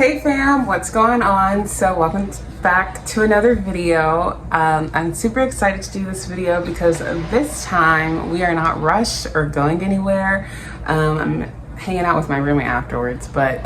Hey fam, what's going on? So welcome back to another video. I'm super excited to do this video because this time we are not rushed or going anywhere. I'm hanging out with my roommate afterwards, but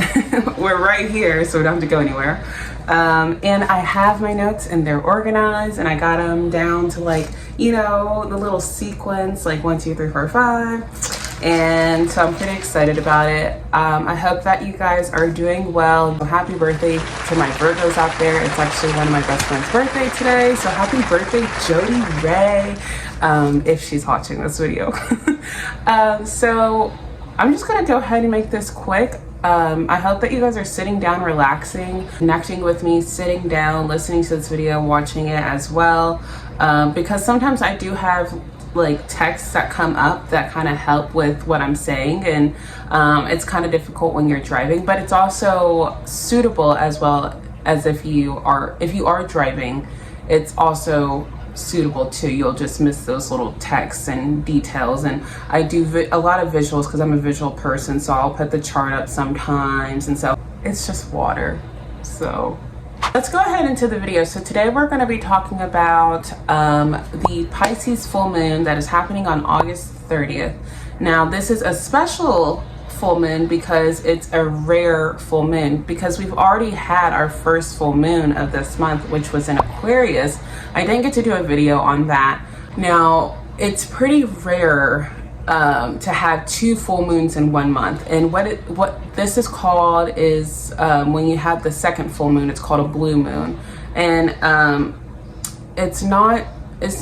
we're right here so we don't have to go anywhere. And I have my notes and they're organized and I got them down to the little sequence, like 1, 2, 3, 4, 5. And so I'm pretty excited about it. I hope that you guys are doing well. Happy birthday to my Virgos out there. It's actually one of my best friend's birthday today. So happy birthday, Jody Ray, if she's watching this video. So I'm just gonna go ahead and make this quick. I hope that you guys are sitting down, relaxing, connecting with me, sitting down, listening to this video, watching it as well. Because sometimes I do have texts that come up that kind of help with what I'm saying, and it's kind of difficult when you're driving, but it's also suitable as well as if you are driving. It's also suitable too. You'll just miss those little texts and details, and I do a lot of visuals because I'm a visual person, so I'll put the chart up sometimes, and so it's just water. So let's go ahead into the video. So today we're going to be talking about the Pisces full moon that is happening on August 30th. Now this is a special full moon because it's a rare full moon, because we've already had our first full moon of this month, which was in Aquarius. I didn't get to do a video on that. Now it's pretty rare to have 2 full moons in 1 month, and what this is called is when you have the second full moon, it's called a blue moon, and it's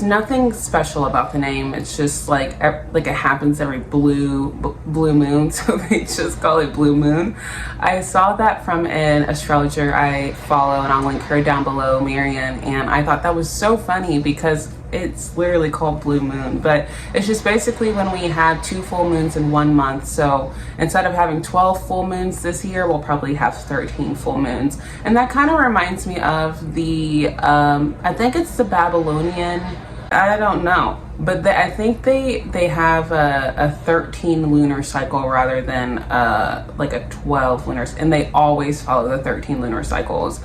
nothing special about the name. It's just like it happens every blue moon, so they just call it blue moon. I saw that from an astrologer I follow, and I'll link her down below, Marian, and I thought that was so funny because it's literally called blue moon, but it's just basically when we have 2 full moons in 1 month. So instead of having 12 full moons this year, we'll probably have 13 full moons. And that kind of reminds me of the I think it's the Babylonian, I don't know, but I think they have a 13 lunar cycle rather than a 12 lunar, and they always follow the 13 lunar cycles.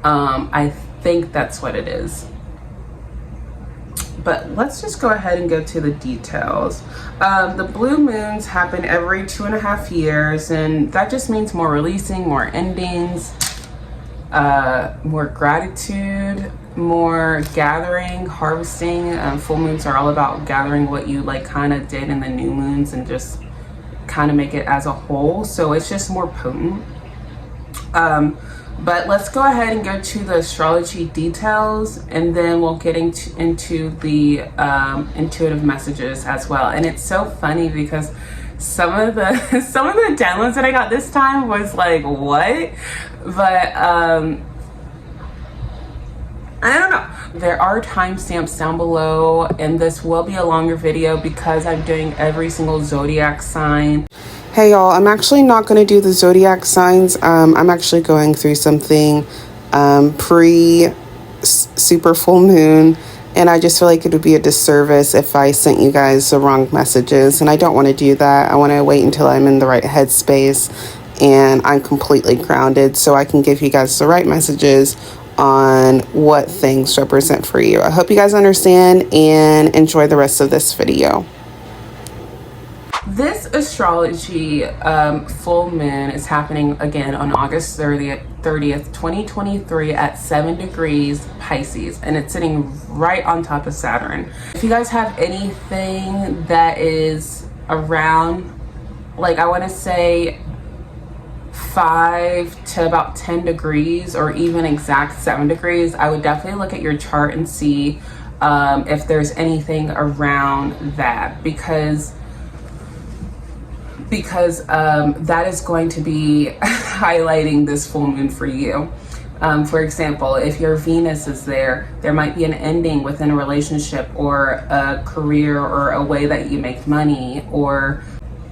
I think that's what it is. But let's just go ahead and go to the details. The blue moons happen every 2.5 years, and that just means more releasing, more endings, more gratitude, more gathering, harvesting. Full moons are all about gathering what you kind of did in the new moons and just kind of make it as a whole. So it's just more potent. But let's go ahead and go to the astrology details, and then we'll get into the intuitive messages as well. And it's so funny because some of the downloads that I got this time was like, what? But I don't know. There are timestamps down below, and this will be a longer video because I'm doing every single zodiac sign. Hey y'all, I'm actually not going to do the zodiac signs. I'm actually going through something pre-super full moon, and I just feel like it would be a disservice if I sent you guys the wrong messages, and I don't want to do that. I want to wait until I'm in the right headspace and I'm completely grounded so I can give you guys the right messages on what things represent for you. I hope you guys understand and enjoy the rest of this video. This astrology full moon is happening again on August 30th, 2023 at 7 degrees Pisces, and it's sitting right on top of Saturn. If you guys have anything that is around, I want to say 5 to about 10 degrees or even exact 7 degrees, I would definitely look at your chart and see if there's anything around that, because that is going to be highlighting this full moon for you. For example, if your Venus is there, there might be an ending within a relationship or a career or a way that you make money, or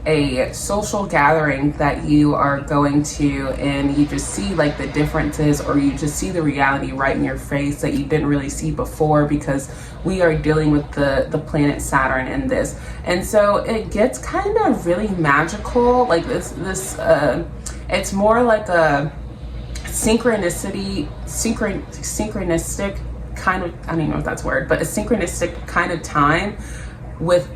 a social gathering that you are going to, and you just see the differences, or you just see the reality right in your face that you didn't really see before, because we are dealing with the planet Saturn in this. And so it gets kind of really magical, it's more like a synchronistic kind of, I don't even know if that's a word, but a synchronistic kind of time with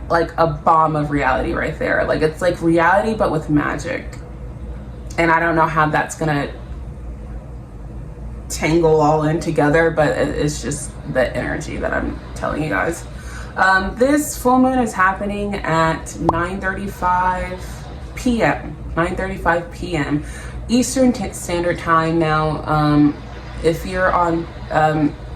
like a bomb of reality right there. Like it's like reality but with magic, and I don't know how that's gonna tangle all in together, but it's just the energy that I'm telling you guys. This full moon is happening at 9:35 p.m. 9:35 p.m. Eastern Standard Time. Now, if you're on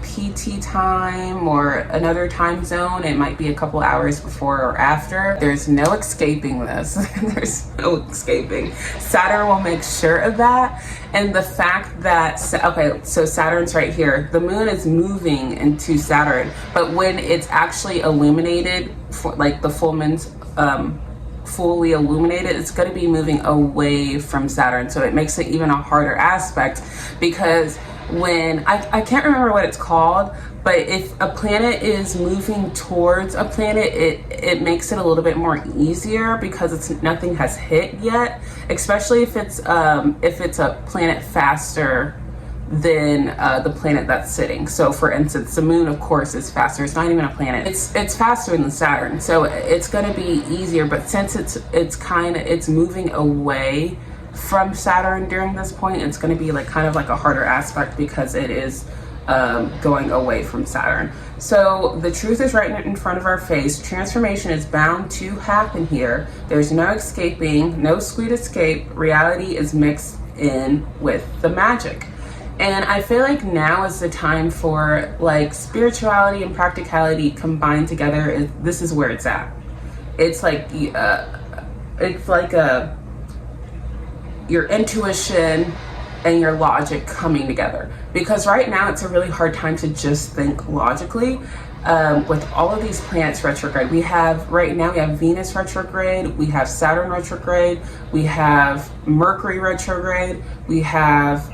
PT time or another time zone, it might be a couple hours before or after. There's no escaping this. There's no escaping. Saturn will make sure of that. And the fact that, okay, so Saturn's right here. The moon is moving into Saturn, but when it's actually illuminated, for like the full moon's fully illuminated, it's going to be moving away from Saturn. So it makes it even a harder aspect, because when I can't remember what it's called, but if a planet is moving towards a planet, it makes it a little bit more easier, because nothing has hit yet, especially if it's a planet faster than the planet that's sitting. So for instance, the moon, of course, is faster. It's not even a planet. It's faster than Saturn, so it's going to be easier. But since it's moving away from Saturn during this point, it's going to be like kind of like a harder aspect, because it is going away from Saturn. So the truth is right in front of our face. Transformation is bound to happen here. There's no escaping, no sweet escape. Reality is mixed in with the magic. And I feel like now is the time for like spirituality and practicality combined together. This is where it's at. It's like your intuition and your logic coming together. Because right now it's a really hard time to just think logically. With all of these planets retrograde, right now we have Venus retrograde, we have Saturn retrograde, we have Mercury retrograde, we have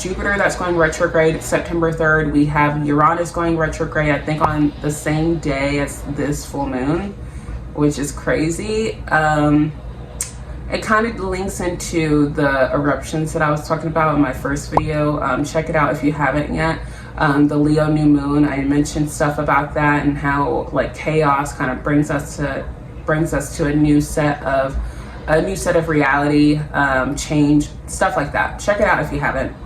Jupiter that's going retrograde September 3rd. We have Uranus going retrograde, I think on the same day as this full moon, which is crazy. It kind of links into the eruptions that I was talking about in my first video. Check it out if you haven't yet. The Leo new moon, I mentioned stuff about that and how like chaos kind of brings us to a new set of reality, change, stuff like that. Check it out if you haven't.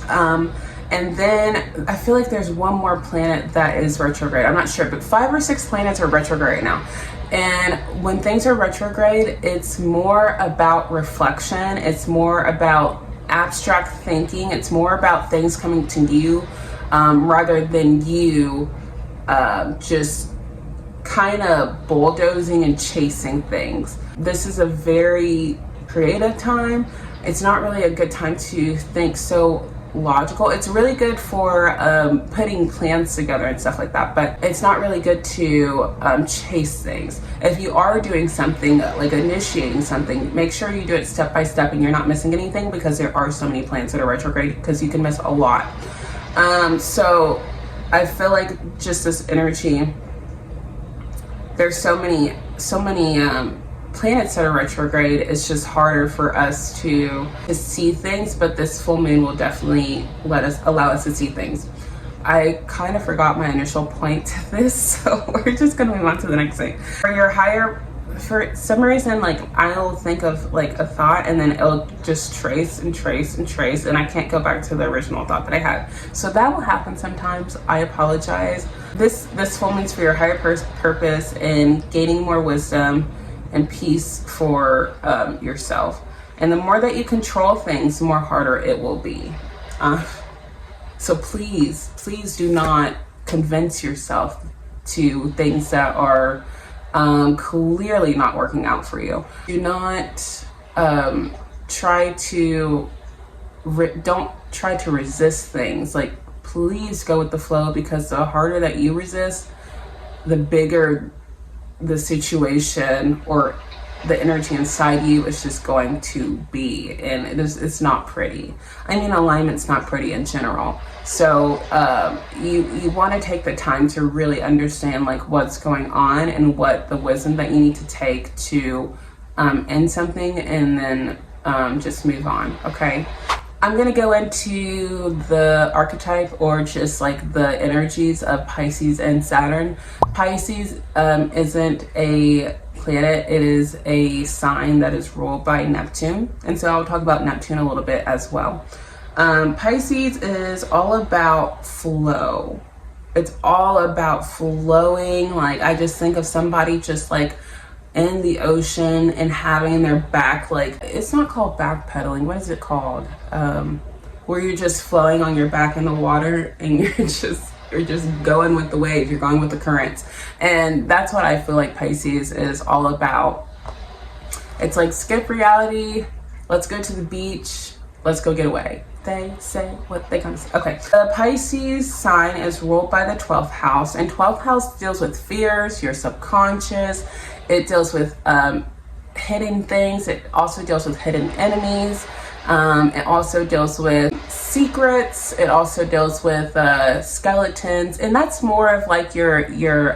And then I feel like there's one more planet that is retrograde. I'm not sure, but 5 or 6 planets are retrograde right now. And when things are retrograde, it's more about reflection. It's more about abstract thinking. It's more about things coming to you, rather than you just kind of bulldozing and chasing things. This is a very creative time. It's not really a good time to think so logical. It's really good for putting plans together and stuff like that, but it's not really good to chase things. If you are doing something like initiating something, make sure you do it step by step and you're not missing anything, because there are so many planets that are retrograde, because you can miss a lot. So I feel like just this energy, there's so many planets that are retrograde. It's just harder for us to see things, but this full moon will definitely allow us to see things. I kind of forgot my initial point to this, so we're just gonna move on to the next thing. For some reason, like I'll think of like a thought and then it'll just trace and trace and trace, and I can't go back to the original thought that I had. So that will happen sometimes. I apologize. This full moon's for your higher purpose and gaining more wisdom and peace for yourself. And the more that you control things, the more harder it will be. So please do not convince yourself to things that are clearly not working out for you. Do not don't try to resist things. Like, please go with the flow, because the harder that you resist, the bigger the situation or the energy inside you is just going to be, and it's not pretty. I mean, alignment's not pretty in general. So you want to take the time to really understand like what's going on and what the wisdom that you need to take to end something, and then just move on, okay? I'm gonna go into the archetype, or just like the energies of Pisces and Saturn. Pisces isn't a planet, it is a sign that is ruled by Neptune. And so I'll talk about Neptune a little bit as well. Pisces is all about flow. It's all about flowing. Like, I just think of somebody just like in the ocean and having their back, like, it's not called backpedaling, what is it called, where you're just flowing on your back in the water and you're just going with the waves, you're going with the currents. And that's what I feel like Pisces is all about. It's like, skip reality, let's go to the beach, let's go get away. They say what they gonna say. Okay, the Pisces sign is ruled by the 12th house, and 12th house deals with fears, your subconscious. It deals with hidden things. It also deals with hidden enemies. It also deals with secrets. It also deals with skeletons, and that's more of like your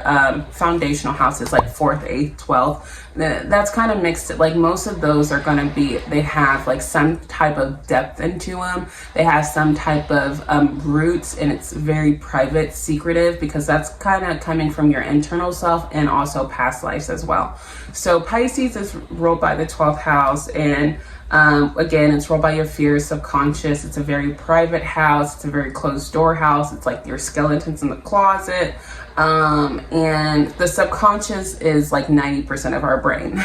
foundational houses, like 4th, 8th, 12th. That's kind of mixed. Like, most of those are going to be, they have like some type of depth into them. They have some type of roots, and it's very private, secretive, because that's kind of coming from your internal self and also past lives as well. So Pisces is ruled by the 12th house, and again, it's ruled by your fears, subconscious. It's a very private house. It's a very closed door house. It's like your skeletons in the closet. And the subconscious is like 90% of our brain.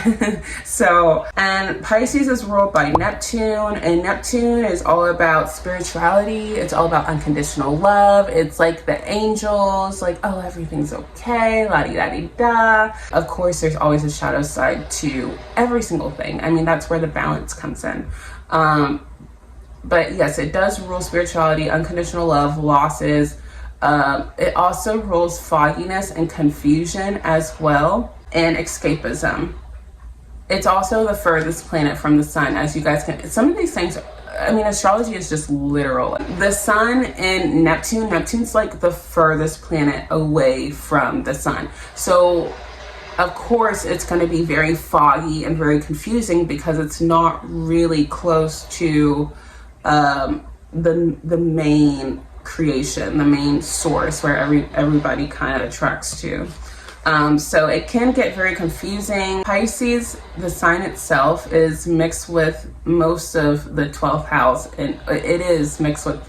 So, and Pisces is ruled by Neptune, and Neptune is all about spirituality. It's all about unconditional love. It's like the angels, like, oh, everything's okay, la-di-da-di-da. Of course, there's always a shadow side to every single thing. I mean, that's where the balance comes in. But yes, it does rule spirituality, unconditional love, losses. It also rules fogginess and confusion as well, and escapism. It's also the furthest planet from the sun, as you guys can, some of these things, I mean, astrology is just literal. The sun and Neptune's like the furthest planet away from the sun. So of course it's going to be very foggy and very confusing, because it's not really close to the main creation, the main source where everybody kind of attracts to. So it can get very confusing. Pisces, the sign itself, is mixed with most of the 12th house, and it is mixed with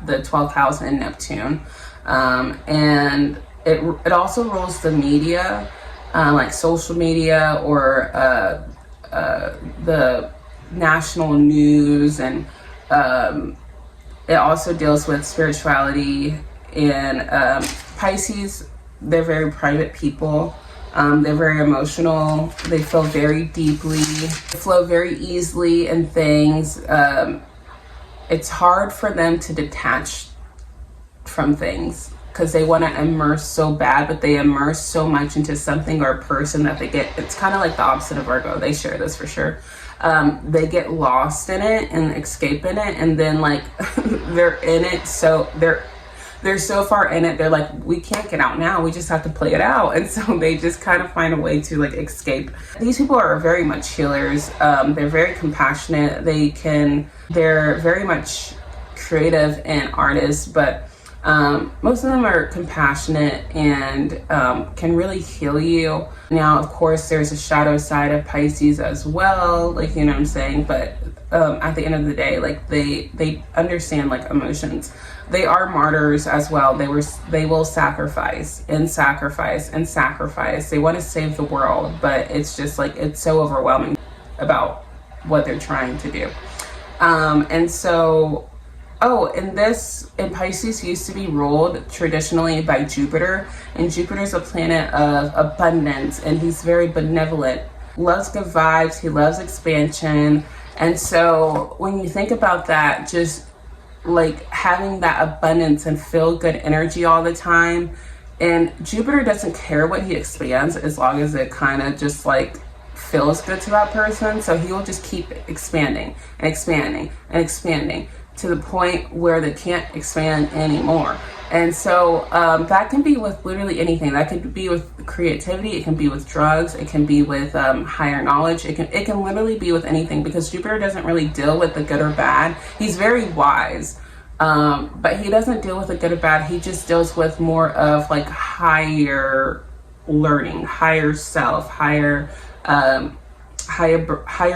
the 12th house and Neptune. And it also rules the media, like social media, or the national news, and it also deals with spirituality. And Pisces, they're very private people. They're very emotional. They feel very deeply. They flow very easily in things. It's hard for them to detach from things, because they want to immerse so bad, but they immerse so much into something or a person that they get, it's kind of like the opposite of Virgo. They share this for sure. They get lost in it and escape in it, and then like they're in it, so they're so far in it, they're like, we can't get out now, we just have to play it out. And so they just kind of find a way to like escape. These people are very much healers. They're very compassionate. They're very much creative and artists, but most of them are compassionate and can really heal you. Now, of course, there's a shadow side of Pisces as well, like, you know what I'm saying, but at the end of the day, like, they understand like emotions. They are martyrs as well. They will sacrifice and sacrifice and sacrifice. They want to save the world, but it's just like, it's so overwhelming about what they're trying to do. And so, and Pisces used to be ruled traditionally by Jupiter, and Jupiter's a planet of abundance, and he's very benevolent, loves good vibes, he loves expansion. And so when you think about that, just like having that abundance and feel good energy all the time, and Jupiter doesn't care what he expands as long as it kind of just like feels good to that person. So he will just keep expanding and expanding and expanding to the point where they can't expand anymore. And so that can be with literally anything. That could be with creativity. It can be with drugs. It can be with higher knowledge. It can literally be with anything, because Jupiter doesn't really deal with the good or bad. He's very wise, but he doesn't deal with the good or bad. He just deals with more of like higher learning, higher self, higher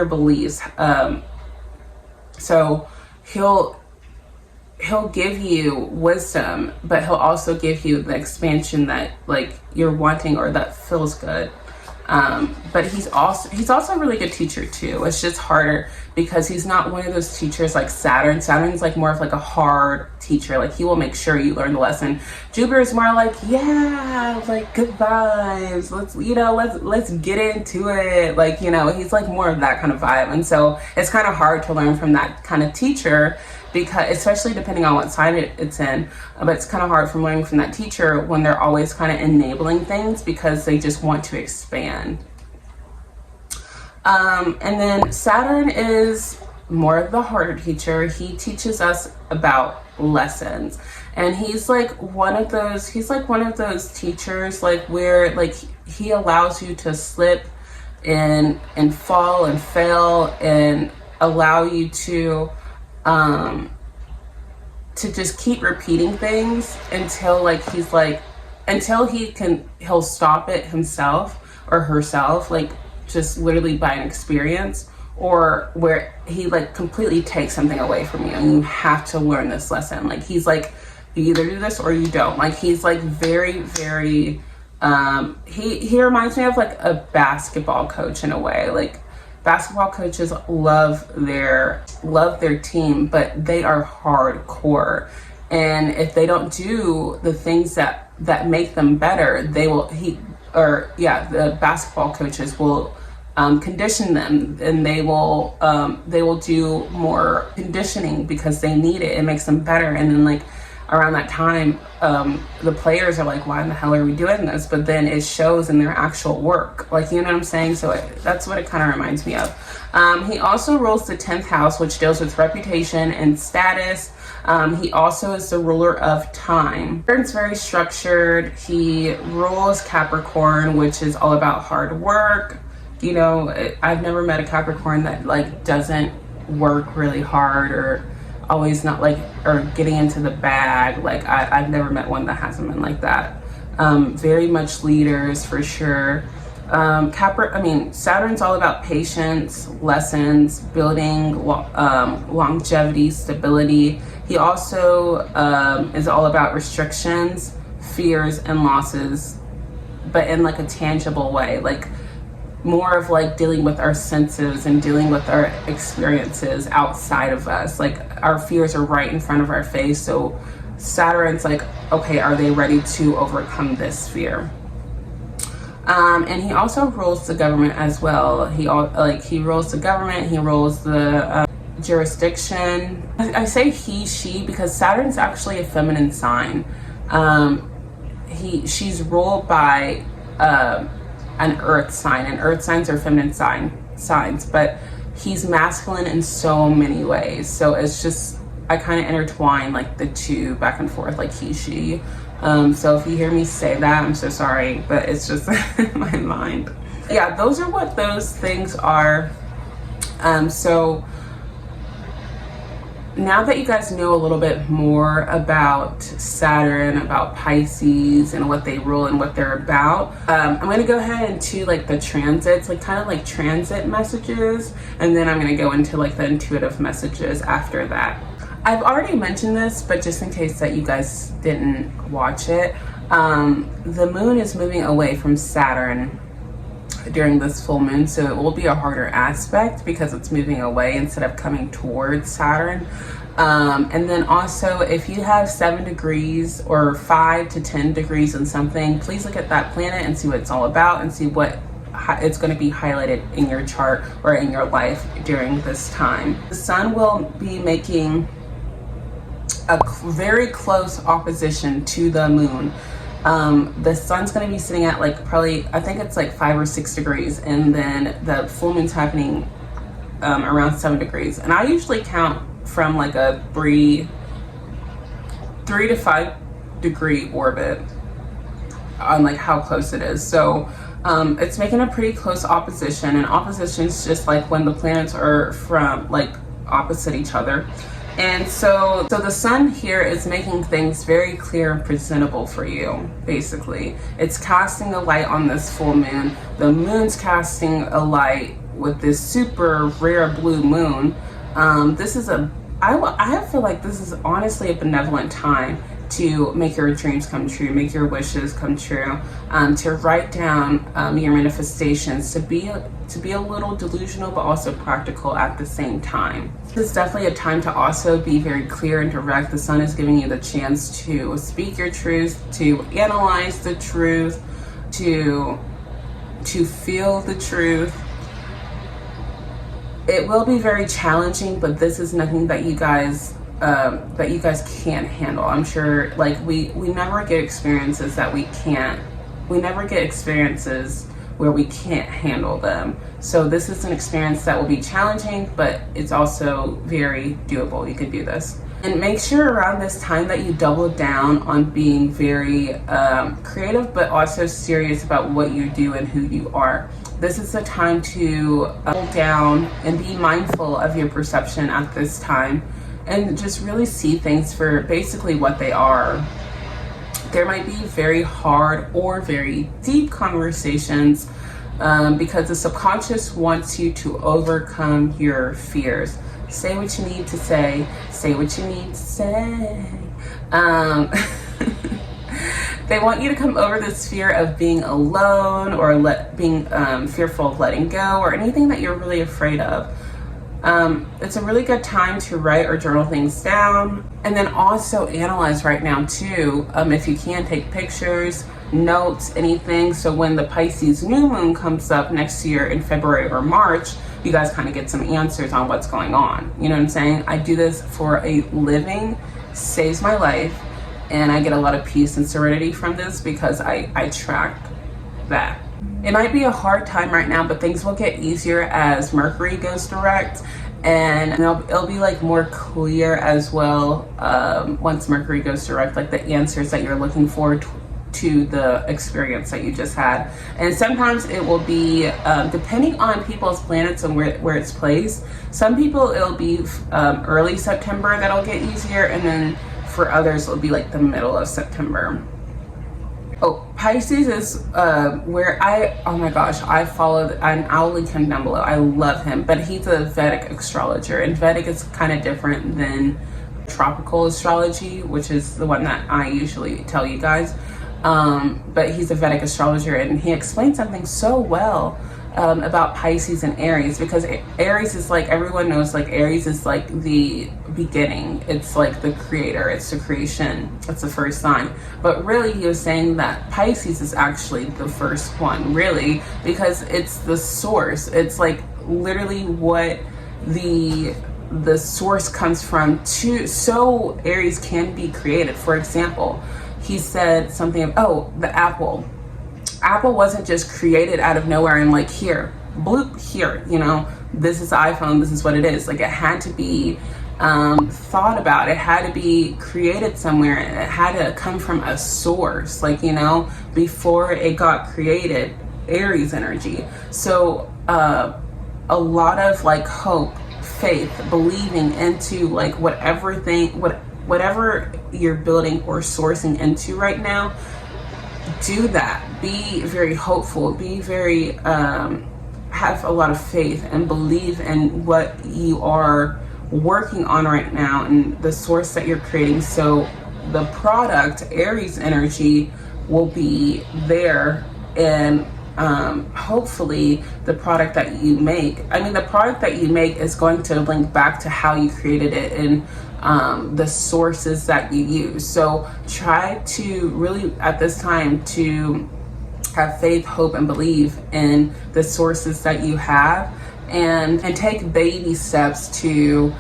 beliefs. So he'll give you wisdom, but he'll also give you the expansion that like you're wanting or that feels good. But he's also a really good teacher too. It's just harder because he's not one of those teachers like Saturn. Saturn's like more of like a hard teacher. Like he will make sure you learn the lesson. Jupiter is more like, yeah, like good vibes. Let's get into it. Like, he's like more of that kind of vibe. And so it's kind of hard to learn from that kind of teacher, because especially depending on what side it's in, but it's kind of hard from learning from that teacher when they're always kind of enabling things because they just want to expand. And then Saturn is more of the harder teacher. He teaches us about lessons, and he's like one of those teachers like where like he allows you to slip and fall and fail and allow you to just keep repeating things until he'll stop it himself or herself, like just literally by an experience, or where he like completely takes something away from you and you have to learn this lesson. Like he's like, you either do this or you don't. Like he's like very, very he reminds me of like a basketball coach in a way. Like basketball coaches love their team, but they are hardcore. And if they don't do the things that make them better, the basketball coaches will condition them, and they will do more conditioning because they need it. It makes them better. And then like around that time, the players are like, why in the hell are we doing this? But then it shows in their actual work. Like, you know what I'm saying? So that's what it kind of reminds me of. He also rules the 10th house, which deals with reputation and status. He also is the ruler of time. Saturn's very structured. He rules Capricorn, which is all about hard work. I've never met a Capricorn that like doesn't work really hard or always not like, or getting into the bag. Like I've never met one that hasn't been like that. Very much leaders for sure. Saturn's all about patience, lessons, building, longevity, stability. He also is all about restrictions, fears, and losses, but in like a tangible way, like more of like dealing with our senses and dealing with our experiences outside of us. Like our fears are right in front of our face. So Saturn's like, okay, are they ready to overcome this fear? And he also rules the government as well. He rules the government. He rules the jurisdiction. I say he, she, because Saturn's actually a feminine sign. She's ruled by an earth sign, and earth signs are feminine signs, but he's masculine in so many ways. So it's just, I kind of intertwine like the two back and forth, like he, she. So if you hear me say that, I'm so sorry, but it's just in my mind. Yeah, those are what those things are. So now that you guys know a little bit more about Saturn, about Pisces, and what they rule and what they're about, I'm going to go ahead into like the transits, like kind of like transit messages, and then I'm going to go into like the intuitive messages after that. I've already mentioned this, but just in case that you guys didn't watch it, the moon is moving away from Saturn during this full moon, so it will be a harder aspect because it's moving away instead of coming towards Saturn. And then also, if you have 7 degrees or 5 to 10 degrees in something, please look at that planet and see what it's all about and see what it's going to be highlighted in your chart or in your life during this time. The sun will be making a very close opposition to the moon. The sun's going to be sitting at like probably, I think it's like 5 or 6 degrees, and then the full moon's happening around 7 degrees. And I usually count from like a 3 to 5 degree orbit on like how close it is. So it's making a pretty close opposition, and opposition is just like when the planets are from like opposite each other. And so the sun here is making things very clear and presentable for you. Basically, it's casting a light on this full moon. The moon's casting a light with this super rare blue moon. This is I feel like this is honestly a benevolent time to make your dreams come true, make your wishes come true, to write down your manifestations, to be a little delusional but also practical at the same time. This is definitely a time to also be very clear and direct. The sun is giving you the chance to speak your truth, to analyze the truth, to feel the truth. It will be very challenging, but this is nothing that you guys can't handle. I'm sure, like, we never get experiences that we never get experiences where we can't handle them. So this is an experience that will be challenging, but it's also very doable. You can do this. And make sure around this time that you double down on being very creative, but also serious about what you do and who you are. This is the time to double down and be mindful of your perception at this time, and just really see things for basically what they are. There might be very hard or very deep conversations because the subconscious wants you to overcome your fears. Say what you need to say. Say what you need to say. They want you to come over this fear of being alone, or being fearful of letting go, or anything that you're really afraid of. It's a really good time to write or journal things down, and then also analyze right now too. If you can, take pictures, notes, anything. So when the Pisces new moon comes up next year in February or March, you guys kind of get some answers on what's going on. You know what I'm saying? I do this for a living, saves my life, and I get a lot of peace and serenity from this because I track that. It might be a hard time right now, but things will get easier as Mercury goes direct, and it'll be like more clear as well once Mercury goes direct, like the answers that you're looking for to the experience that you just had. And sometimes it will be depending on people's planets and where it's placed. Some people it'll be early September that'll get easier, and then for others it'll be like the middle of September. Oh, Pisces is where oh my gosh, I followed, and I'll link him down below. I love him, but he's a Vedic astrologer, and Vedic is kind of different than tropical astrology, which is the one that I usually tell you guys. But he's a Vedic astrologer, and he explained something so well about Pisces and Aries, because Aries is like, everyone knows, like Aries is like the beginning, it's like the creator, it's the creation, it's the first sign. But really he was saying that Pisces is actually the first one, really, because it's the source. It's like literally what the source comes from so Aries can be created. For example, he said something of, the apple wasn't just created out of nowhere and like here, bloop, here, you know, this is the iPhone, this is what it is. Like, it had to be thought about, it had to be created somewhere, it had to come from a source, like, you know, before it got created. Aries energy. So a lot of like hope, faith, believing into like whatever you're building or sourcing into right now. Do that. Be very hopeful. Be very have a lot of faith and believe in what you are working on right now and the source that you're creating. So the product, Aries energy, will be there, and hopefully the product that you make, the product that you make is going to link back to how you created it and the sources that you use. So try to really at this time to have faith, hope, and believe in the sources that you have, and take baby steps to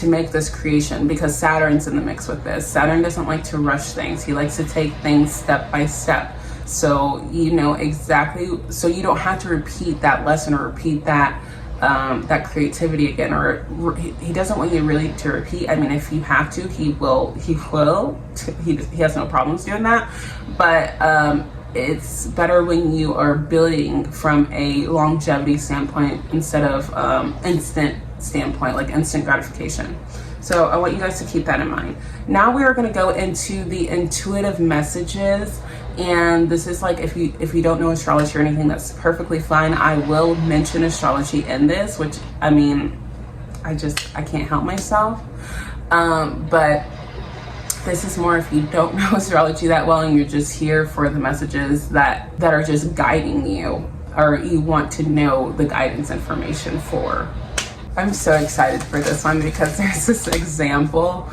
make this creation, because Saturn's in the mix with this. Saturn doesn't like to rush things. He likes to take things step by step. So you know exactly, so you don't have to repeat that lesson or repeat that that creativity again, or he doesn't want you really to repeat. I mean, if you have to, he has no problems doing that, but it's better when you are building from a longevity standpoint instead of instant standpoint, like instant gratification. So I want you guys to keep that in mind. Now we are going to go into the intuitive messages, and this is like, if you don't know astrology or anything, that's perfectly fine. I will mention astrology in this, which, I mean, I can't help myself. But this is more if you don't know astrology that well and you're just here for the messages that are just guiding you, or you want to know the guidance information for. I'm so excited for this one because there's this example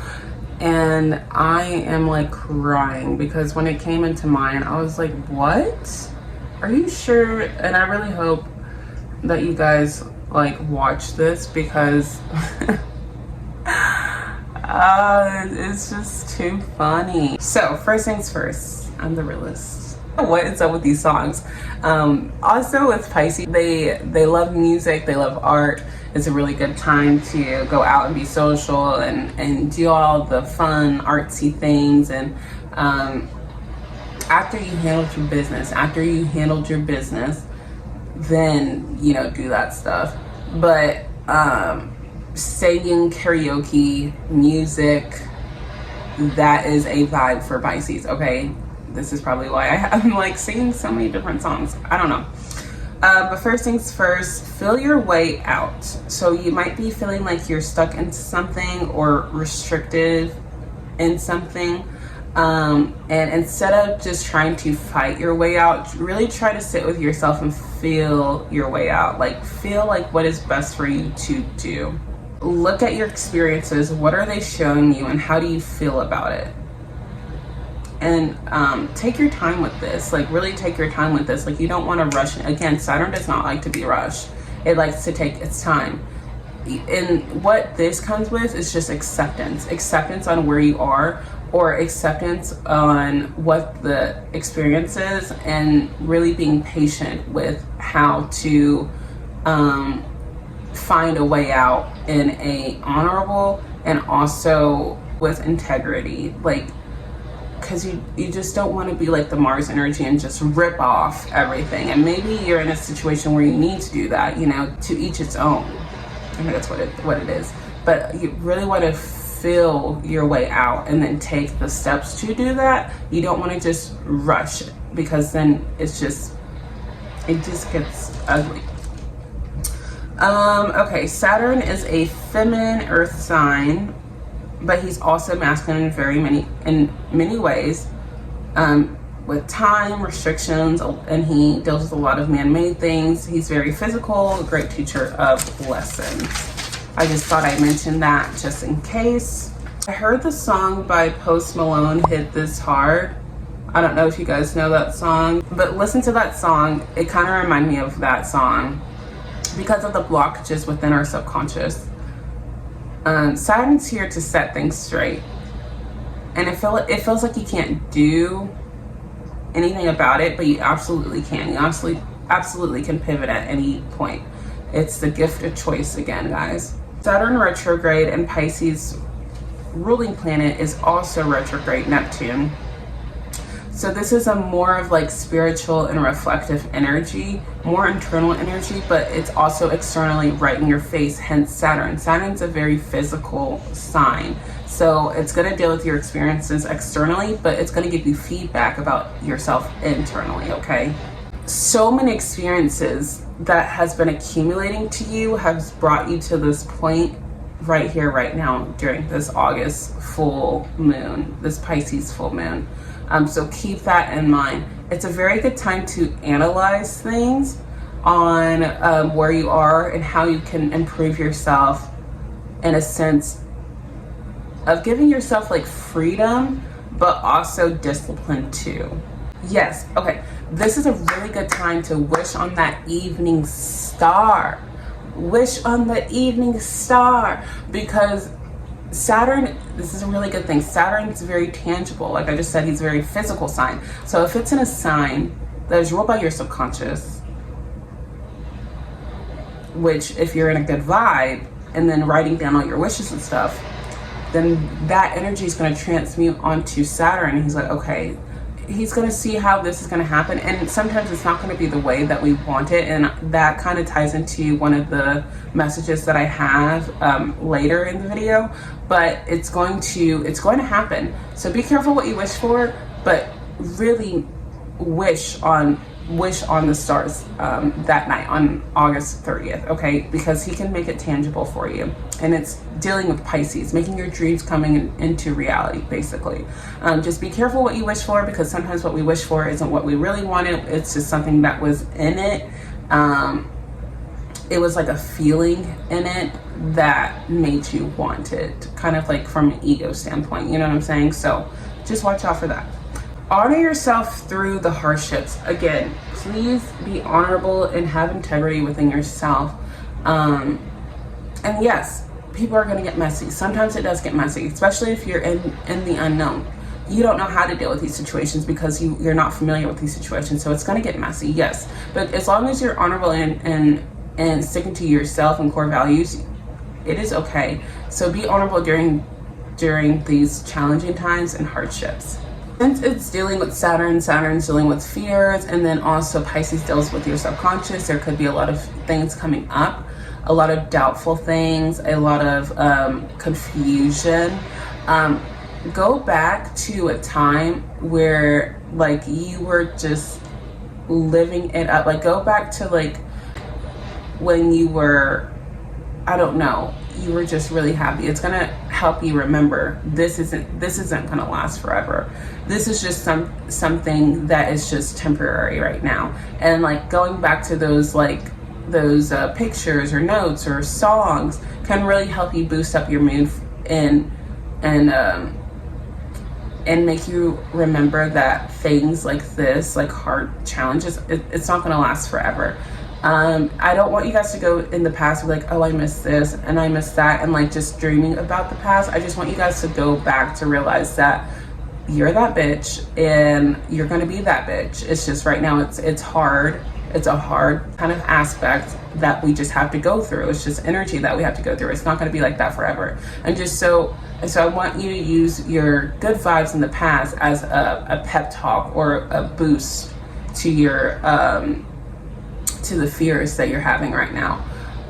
and I am like crying, because when it came into mine, I was like, what? Are you sure? And I really hope that you guys like watch this, because it's just too funny. So first things first, I'm the realist. What is up with these songs? Also with Pisces, they love music, they love art. It's a really good time to go out and be social and do all the fun artsy things. And after you handled your business, then, you know, do that stuff. But singing, karaoke, music, that is a vibe for Pisces, okay? This is probably why I'm like singing so many different songs. I don't know. But first things first, feel your way out. So you might be feeling like you're stuck into something or restricted in something. And instead of just trying to fight your way out, really try to sit with yourself and feel your way out. Like, feel like what is best for you to do. Look at your experiences. What are they showing you and how do you feel about it? And take your time with this. Like, really take your time with this. Like, you don't want to rush. Again, Saturn does not like to be rushed. It likes to take its time. And what this comes with is just acceptance on where you are, or acceptance on what the experience is, and really being patient with how to find a way out in a honorable and also with integrity. Like, because you just don't want to be like the Mars energy and just rip off everything. And maybe you're in a situation where you need to do that, you know, to each its own. I think that's what it is. But you really want to feel your way out and then take the steps to do that. You don't want to just rush, because then it just gets ugly. Okay, Saturn is a feminine earth sign, but he's also masculine in many ways, with time restrictions, and he deals with a lot of man-made things. He's very physical, a great teacher of lessons. I just thought I'd mention that just in case. I heard the song by Post Malone, Hit This Hard. I don't know if you guys know that song, but listen to that song. It kind of reminded me of that song because of the blockages within our subconscious. Saturn's here to set things straight, and it feels like you can't do anything about it, but you absolutely can. You absolutely can pivot at any point. It's the gift of choice again, guys. Saturn retrograde and Pisces ruling planet is also retrograde, Neptune. So this is a more of like spiritual and reflective energy, more internal energy, but it's also externally right in your face, hence Saturn. Saturn's a very physical sign. So it's going to deal with your experiences externally, but it's going to give you feedback about yourself internally, okay? So many experiences that has been accumulating to you has brought you to this point right here, right now, during this August full moon, this Pisces full moon. So keep that in mind. It's a very good time to analyze things on where you are and how you can improve yourself, in a sense of giving yourself like freedom, but also discipline too. Yes, okay. This is a really good time to wish on that evening star. Wish on the evening star, because Saturn, this is a really good thing. Saturn's very tangible. Like I just said, he's a very physical sign. So if it's in a sign that is ruled by your subconscious, which if you're in a good vibe, and then writing down all your wishes and stuff, then that energy is going to transmute onto Saturn. He's like, okay, he's going to see how this is going to happen. And sometimes it's not going to be the way that we want it. And that kind of ties into one of the messages that I have later in the video, but it's going to happen. So be careful what you wish for, but really wish on the stars that night on August 30th, okay? Because he can make it tangible for you. And it's dealing with Pisces, making your dreams coming into reality, basically. Just be careful what you wish for, because sometimes what we wish for isn't what we really wanted. It's just something that was in it. It was like a feeling in it that made you want it, kind of like from an ego standpoint, you know what I'm saying? So just watch out for that. Honor yourself through the hardships. Again, please be honorable and have integrity within yourself. And yes, people are going to get messy. Sometimes it does get messy, especially if you're in the unknown. You don't know how to deal with these situations because you're not familiar with these situations. So it's going to get messy, yes. But as long as you're honorable and sticking to yourself and core values, it is okay. So be honorable during these challenging times and hardships. Since it's dealing with Saturn's dealing with fears, and then also Pisces deals with your subconscious, there could be a lot of things coming up, a lot of doubtful things, a lot of confusion. Go back to a time where like you were just living it up. Like go back to like when you were, I don't know, you were just really happy. It's gonna help you remember this isn't gonna last forever. This is just something that is just temporary right now. And like going back to those pictures or notes or songs can really help you boost up your mood and make you remember that things like this, like hard challenges, it's not gonna last forever. I don't want you guys to go in the past and be like, oh, I missed this and I missed that, and like just dreaming about the past. I just want you guys to go back to realize that you're that bitch and you're gonna be that bitch. It's just right now it's hard. It's a hard kind of aspect that we just have to go through. It's just energy that we have to go through. It's not gonna be like that forever. And so I want you to use your good vibes in the past as a pep talk or a boost to your to the fears that you're having right now.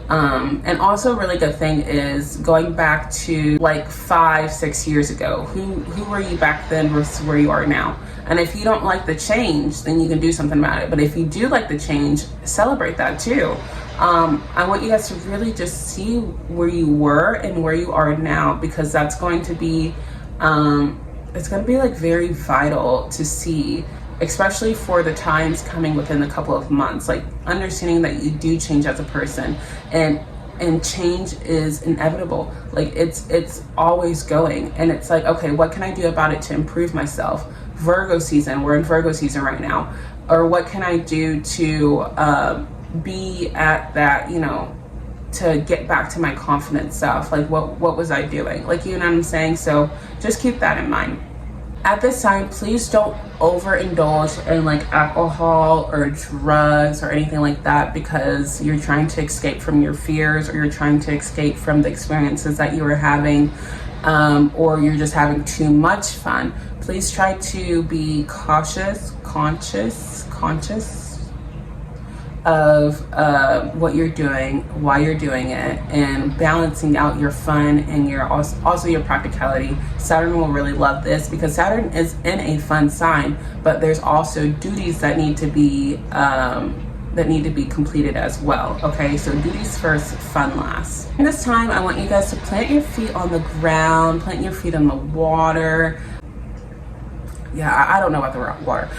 And also a really good thing is going back to like 5-6 years ago. Who were you back then versus where you are now? And if you don't like the change, then you can do something about it. But if you do like the change, celebrate that too. I want you guys to really just see where you were and where you are now, because that's going to be it's going to be like very vital to see, especially for the times coming within a couple of months. Like understanding that you do change as a person, and change is inevitable. Like it's always going, and it's like, okay, what can I do about it to improve myself? Virgo season, we're in Virgo season right now. Or what can I do to be at that, you know, to get back to my confident self? Like what was I doing? Like, you know what I'm saying? So just keep that in mind. At this time, please don't overindulge in like alcohol or drugs or anything like that, because you're trying to escape from your fears, or you're trying to escape from the experiences that you were having, or you're just having too much fun. Please try to be conscious of what you're doing, why you're doing it, and balancing out your fun and your also your practicality. Saturn will really love this, because Saturn is in a fun sign, but there's also duties that need to be completed as well. Okay, so duties first, fun last. And this time, I want you guys to plant your feet on the ground, plant your feet in the water. Yeah, I don't know about the water.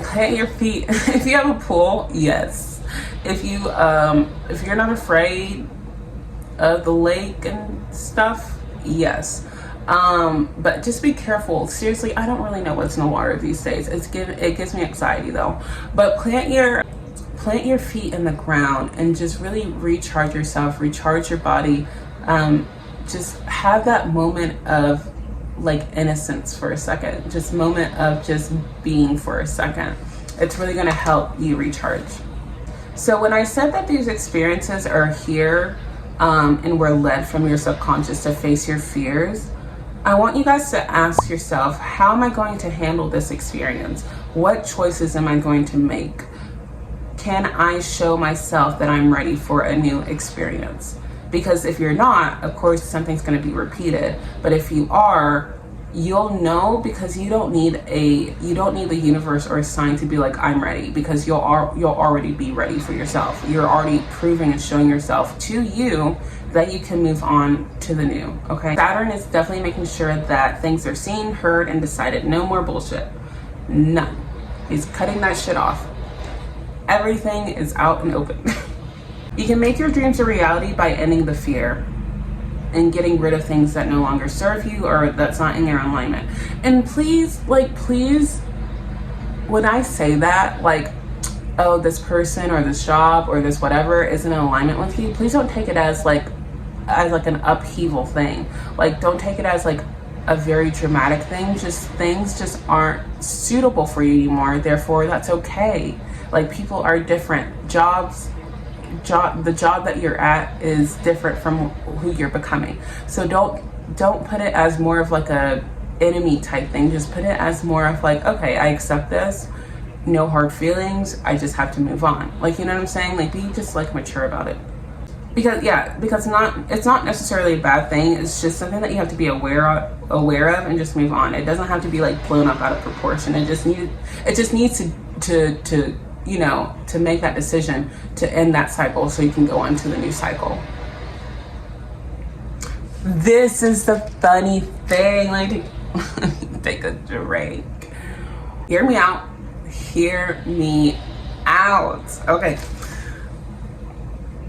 Plant your feet. If you have a pool, yes. If you're not afraid of the lake and stuff, yes. But just be careful. Seriously, I don't really know what's in the water these days. It gives me anxiety though. But plant your feet in the ground and just really recharge yourself, recharge your body. Just have that moment of like innocence for a second, just moment of just being for a second. It's really going to help you recharge. So when I said that these experiences are here and we're led from your subconscious to face your fears, I want you guys to ask yourself, how am I going to handle this experience? What choices am I going to make? Can I show myself that I'm ready for a new experience? Because if you're not, of course, something's going to be repeated. But if you are, you'll know, because you don't need the universe or a sign to be like, I'm ready, because you'll already be ready for yourself. You're already proving and showing yourself to you that you can move on to the new. Okay, Saturn is definitely making sure that things are seen, heard, and decided. No more bullshit. None. He's cutting that shit off. Everything is out and open. You can make your dreams a reality by ending the fear and getting rid of things that no longer serve you or that's not in your alignment. And please, when I say that, like, oh, this person or this job or this whatever isn't in alignment with you, please don't take it as like an upheaval thing. Like, don't take it as like a very dramatic thing. Just things just aren't suitable for you anymore. Therefore, that's okay. Like, people are different. The job that you're at is different from who you're becoming. So don't put it as more of like a enemy type thing. Just put it as more of like, okay, I accept this. No hard feelings. I just have to move on. Like, you know what I'm saying? Like, be just like mature about it. Because it's not necessarily a bad thing. It's just something that you have to be aware of and just move on. It doesn't have to be like blown up out of proportion. It just needs to you know, to make that decision to end that cycle so you can go on to the new cycle. This is the funny thing. Like, take a drink. Hear me out. Hear me out. Okay.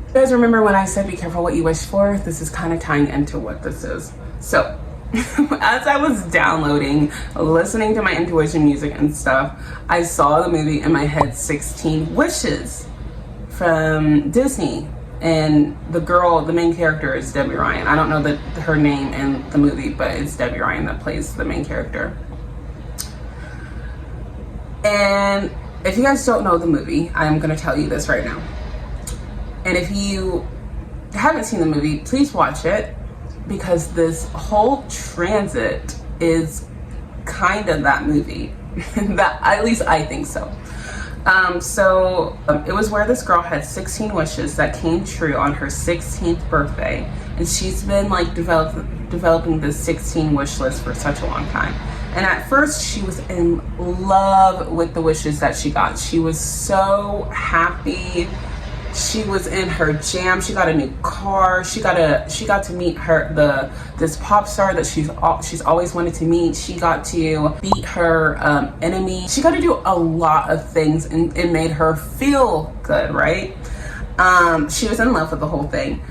You guys remember when I said be careful what you wish for? This is kind of tying into what this is. So, as I was downloading, listening to my intuition music and stuff, I saw the movie in my head, 16 Wishes from Disney. And the main character is Debbie Ryan. I don't know her name in the movie, but it's Debbie Ryan that plays the main character. And if you guys don't know the movie, I'm going to tell you this right now. And if you haven't seen the movie, please watch it. Because this whole transit is kind of that movie. That, at least I think so. It was where this girl had 16 wishes that came true on her 16th birthday. And she's been like developing this 16 wish list for such a long time. And at first she was in love with the wishes that she got. She was so happy. She was in her jam. She got a new car. She got to meet this pop star that she's always wanted to meet. She got to beat her enemy. She got to do a lot of things, and it made her feel good, right? She was in love with the whole thing.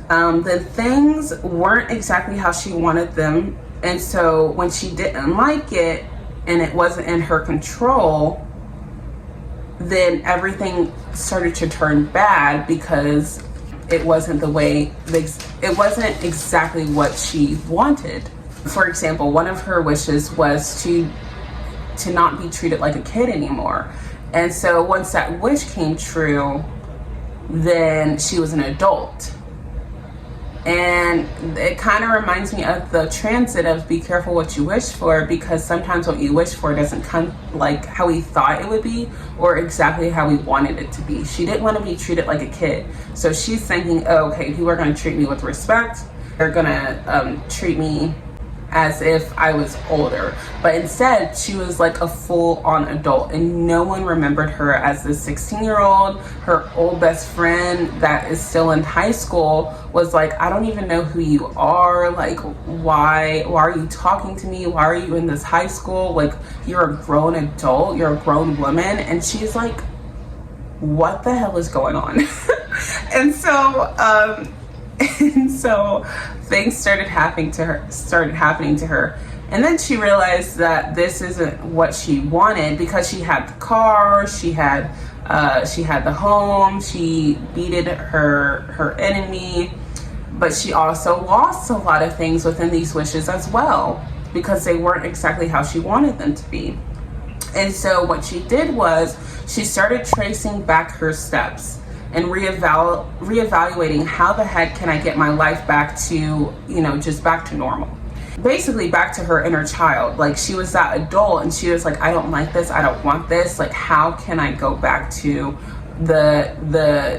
Then things weren't exactly how she wanted them, and so when she didn't like it and it wasn't in her control, then everything started to turn bad because it wasn't exactly what she wanted. For example, one of her wishes was to not be treated like a kid anymore. And so once that wish came true, then she was an adult. And it kind of reminds me of the transit of be careful what you wish for, because sometimes what you wish for doesn't come like how we thought it would be or exactly how we wanted it to be. She didn't want to be treated like a kid. So she's thinking, oh, okay, people are going to treat me with respect. They're going to treat me as if I was older. But instead, she was like a full-on adult, and no one remembered her as this 16-year-old. Her old best friend that is still in high school was like, I don't even know who you are. Like, why are you talking to me? Why are you in this high school? Like, you're a grown adult, you're a grown woman. And she's like, what the hell is going on? And so things started happening to her. And then she realized that this isn't what she wanted, because she had the car, she had the home, she beated her enemy, but she also lost a lot of things within these wishes as well, because they weren't exactly how she wanted them to be. And so what she did was she started tracing back her steps and reevaluating how the heck can I get my life back to, you know, just back to normal. Basically back to her inner child. Like, she was that adult and she was like, I don't like this, I don't want this. Like, how can I go back to the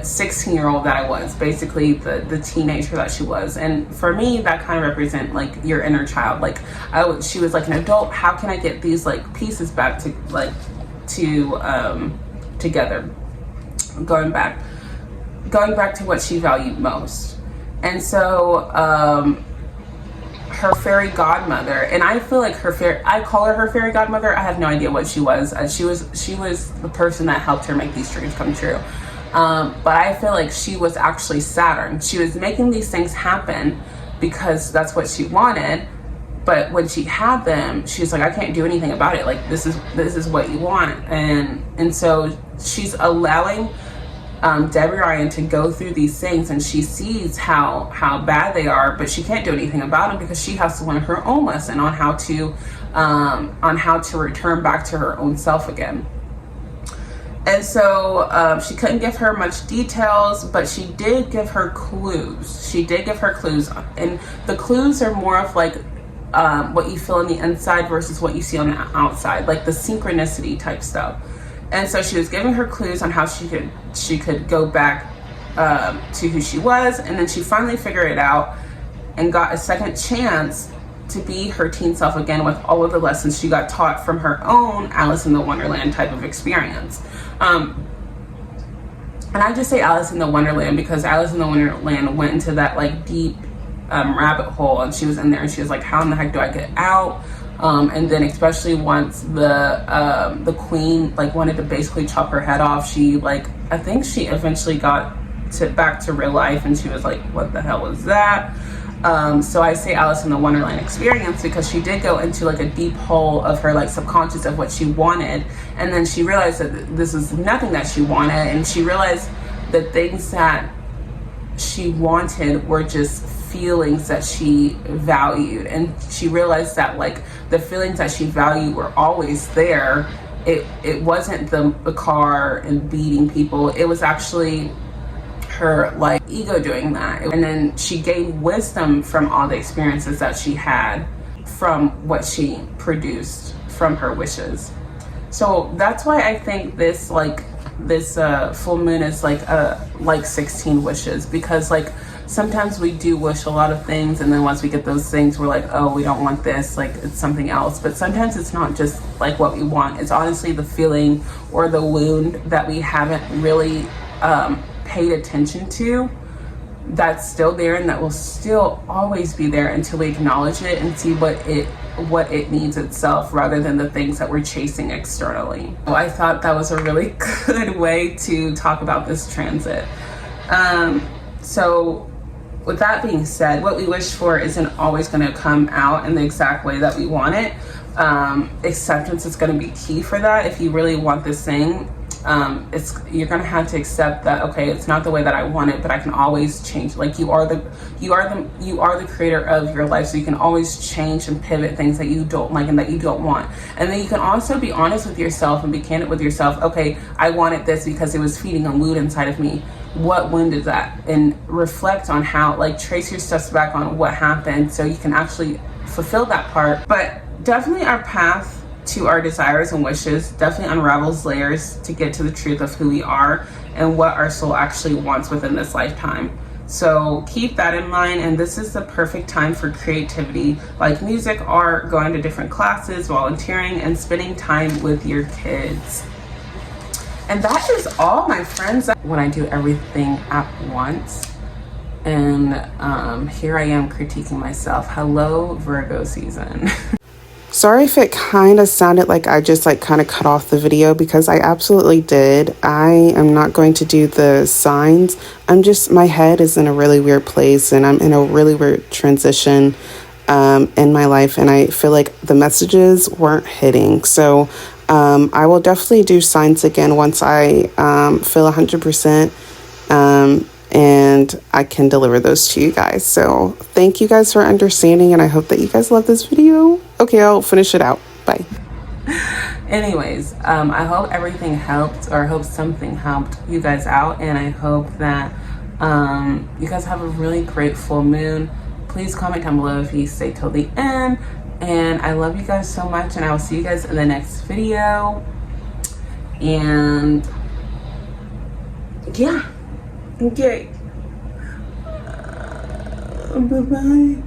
16-year-old that I was, basically the teenager that she was. And for me, that kind of represent like your inner child. Like, she was like an adult, how can I get these like pieces back to like together, going back to what she valued most. And so her fairy godmother, and I feel like I call her her fairy godmother. I have no idea what she was. She was the person that helped her make these dreams come true. But I feel like she was actually Saturn. She was making these things happen because that's what she wanted. But when she had them, she's like, I can't do anything about it. Like, this is what you want. And so she's allowing Debbie Ryan to go through these things, and she sees how bad they are, but she can't do anything about them because she has to learn her own lesson on how to return back to her own self again. And so she couldn't give her much details, but she did give her clues. And the clues are more of like what you feel on the inside versus what you see on the outside, like the synchronicity type stuff. And so she was giving her clues on how she could go back to who she was, and then she finally figured it out and got a second chance to be her teen self again with all of the lessons she got taught from her own Alice in the Wonderland type of experience. And I just say Alice in the Wonderland because Alice in the Wonderland went into that like deep rabbit hole, and she was in there and she was like, how in the heck do I get out? And then especially once the queen like wanted to basically chop her head off, I think she eventually got back to real life, and she was like, what the hell was that? So I say Alice in the Wonderland experience because she did go into like a deep hole of her like subconscious of what she wanted, and then she realized that this is nothing that she wanted, and she realized the things that she wanted were just feelings that she valued, and she realized that like the feelings that she valued were always there. It wasn't the car and beating people, it was actually her like ego doing that. And then she gained wisdom from all the experiences that she had from what she produced from her wishes. So that's why I think this full moon is like 16 wishes, because like sometimes we do wish a lot of things, and then once we get those things, we're like, oh, we don't want this, like it's something else. But sometimes it's not just like what we want, it's honestly the feeling or the wound that we haven't really paid attention to that's still there, and that will still always be there until we acknowledge it and see what it needs itself, rather than the things that we're chasing externally. So I thought that was a really good way to talk about this transit. So with that being said, what we wish for isn't always going to come out in the exact way that we want it. Acceptance is going to be key for that. If you really want this thing, you're going to have to accept that, okay, it's not the way that I want it, but I can always change. Like, you are the creator of your life, so you can always change and pivot things that you don't like and that you don't want. And then you can also be honest with yourself and be candid with yourself. Okay, I wanted this because it was feeding a wound inside of me. What wound is that? And reflect on how, like, trace your steps back on what happened so you can actually fulfill that part. But definitely our path to our desires and wishes definitely unravels layers to get to the truth of who we are and what our soul actually wants within this lifetime. So keep that in mind, and this is the perfect time for creativity, like music, art, going to different classes, volunteering, and spending time with your kids. And that is all, my friends. When I do everything at once, and here I am critiquing myself. Hello, Virgo season. Sorry if it kind of sounded like I just like kind of cut off the video, because I absolutely did. I am not going to do the signs. My head is in a really weird place, and I'm in a really weird transition in my life, and I feel like the messages weren't hitting. So I will definitely do signs again once I feel 100%. And I can deliver those to you guys. So thank you guys for understanding, and I hope that you guys love this video. Okay, I'll finish it out. Bye. Anyways, I hope everything helped, or I hope something helped you guys out, and I hope that you guys have a really great full moon. Please comment down below if you stay till the end, and I love you guys so much, and I will see you guys in the next video. And yeah, okay, bye bye.